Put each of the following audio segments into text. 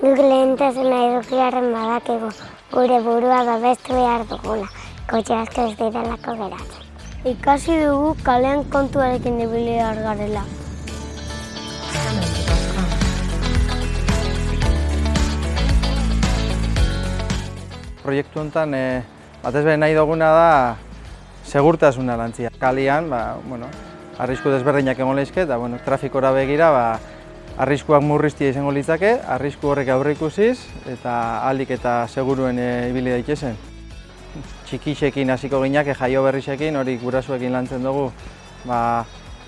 Guk lehentasuna edukiarren badakigu gure burua babestu behar dugula, kotxe asko ez direlako geratzen. Ikasi dugu kalean kontuarekin ibili behar garela. Proiektu honetan, batez bere nahi duguna da segurtasuna lantzia. Kalian, arrisku desberdinak egon lehizke, eta trafikora begira, arriskuak murriztia izango litzake, arrisku horrek aurreikusiz, eta ahalik eta seguruen ibili daitezen. Txikixekin hasiko ginak, jaio berrisekin, hori gurasuekin lantzen dugu,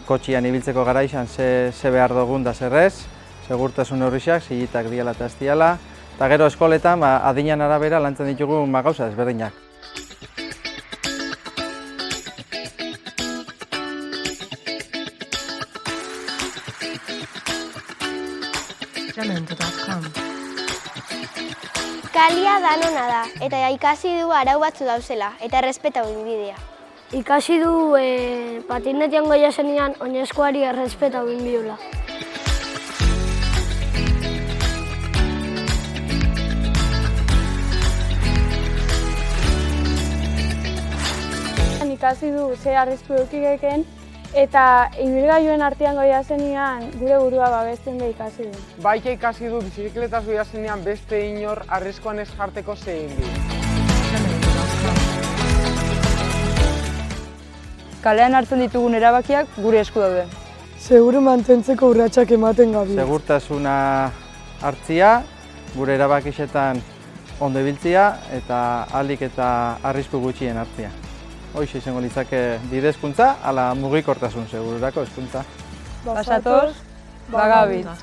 kotxian ibiltzeko garaizan ze behar dugun da zerrez, segurtasun horrixak, zilitak diala eta ez diala, eta gero eskoletan adinan arabera lantzen ditugu gauza ezberdinak. Kalia danona da, eta ikasi du arau batzu dauzela, eta errespetau inbidea. Ikasi du patinetean goia zenean oinezkoari errespetau inbiola. Ikasi du ze arrisku edukigeken, eta ibilgailuen artean goia zenean gure burua babesten da ikasi du. Baita ikasi du bizikletaz goia zenean beste inor arriskuan ez jarteko zein du. Kalean hartzen ditugun erabakiak gure esku daude. Seguru mantentzeko urratsak ematen gabi. Segurtasuna hartzia, gure erabakixetan ondo ibiltzia eta ahalik eta arrisku gutxien hartzia. Hoxe izango litzake bide hezkuntza, ala mugikortasun segururako hezkuntza. Basatoz, bagabiltz.